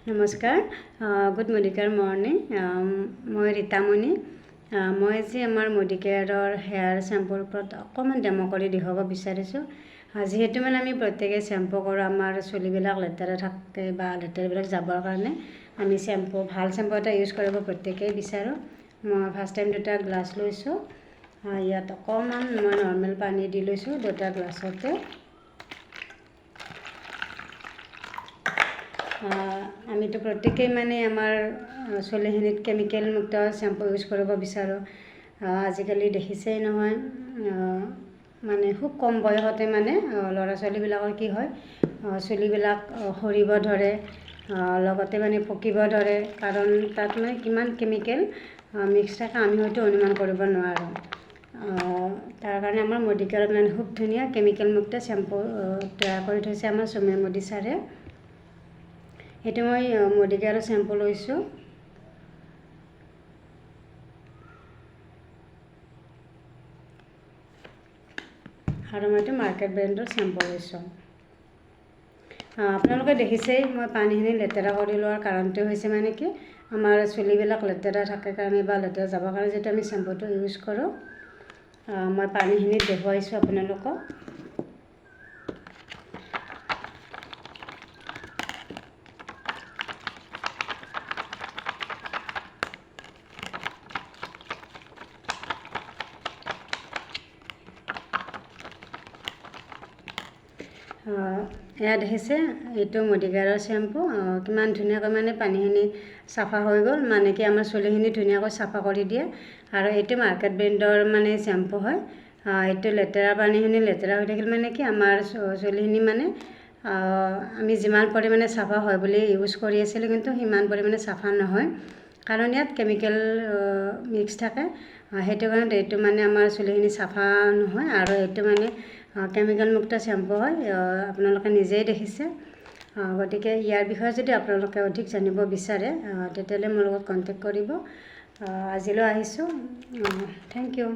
নমস্কাৰ good morning মই ৰীতামণি মই আজি আমাৰ মডিকেয়াৰৰ হেয়াৰ শ্যাম্পুৰ ওপৰত অকণমান ডেমো কৰি দেখুৱাব বিচাৰিছোঁ যিহেতু মানে আমি প্ৰত্যেকে শ্যাম্পু কৰোঁ আমাৰ চুলিবিলাক লেতেৰা থাকে বা লেতেৰাবিলাক যাবৰ কাৰণে আমি ভাল শ্যাম্পু এটা ইউজ কৰিব প্ৰত্যেকেই বিচাৰোঁ মই ফাৰ্ষ্ট টাইম দুটা গ্লাছ লৈছোঁ ইয়াত অকণমান মই নৰ্মেল পানী দি লৈছোঁ দুটা গ্লাছতে আমিতো প্ৰত্যেকেই মানে আমাৰ চুলিখিনিত কেমিকেল মুক্ত শ্যাম্পু ইউজ কৰিব বিচাৰোঁ আজিকালি দেখিছেই নহয় মানে খুব কম বয়সতে মানে ল'ৰা ছোৱালীবিলাকৰ কি হয় চুলিবিলাক সৰিব ধৰে লগতে মানে পকিব ধৰে কাৰণ তাত মানে কিমান কেমিকেল মিক্স থাকে আমি হয়তো অনুমান কৰিব নোৱাৰোঁ তাৰ কাৰণে আমাৰ মডিকেয়াৰত মানে খুব ধুনীয়া কেমিকেল মুক্ত শ্যাম্পু তৈয়াৰ কৰি থৈছে আমাৰ চুমে মোদী ছাৰে এইটো মই মডিকেয়াৰৰ শ্যাম্পু লৈছোঁ আৰু মই এইটো মাৰ্কেট ব্ৰেণ্ডৰ শ্যাম্পু লৈছোঁ আপোনালোকে দেখিছেই মই পানীখিনি লেতেৰা কৰি লোৱাৰ কাৰণটো হৈছে মানে কি আমাৰ চুলিবিলাক লেতেৰা থাকে কাৰণে বা লেতেৰা যাবৰ কাৰণে যেতিয়া আমি শ্যাম্পুটো ইউজ কৰোঁ মই পানীখিনিত দেখুৱাইছোঁ আপোনালোকক এয়া দেখিছে এইটো মডিকেয়াৰৰ শ্যাম্পু কিমান ধুনীয়াকৈ মানে পানীখিনি চাফা হৈ গ'ল মানে কি আমাৰ চুলিখিনি ধুনীয়াকৈ চাফা কৰি দিয়ে আৰু এইটো মাৰ্কেট ব্ৰেণ্ডৰ মানে শ্যাম্পু হয় এইটো লেতেৰা পানীখিনি লেতেৰা হৈ থাকিলে মানে কি আমাৰ চুলিখিনি মানে আমি যিমান পৰিমাণে চাফা হয় বুলি ইউজ কৰি আছিলোঁ কিন্তু সিমান পৰিমাণে চাফা নহয় কাৰণ ইয়াত কেমিকেল মিক্স থাকে সেইটো কাৰণত এইটো মানে আমাৰ চুলিখিনি চাফা নহয় আৰু এইটো মানে কেমিকেল মুক্ত শ্যাম্পু হয় আপোনালোকে নিজেই দেখিছে গতিকে ইয়াৰ বিষয়ে যদি আপোনালোকে অধিক জানিব বিচাৰে তেতিয়াহ'লে মোৰ লগত কণ্টেক্ট কৰিব আজিলৈ আহিছোঁ থেংক ইউ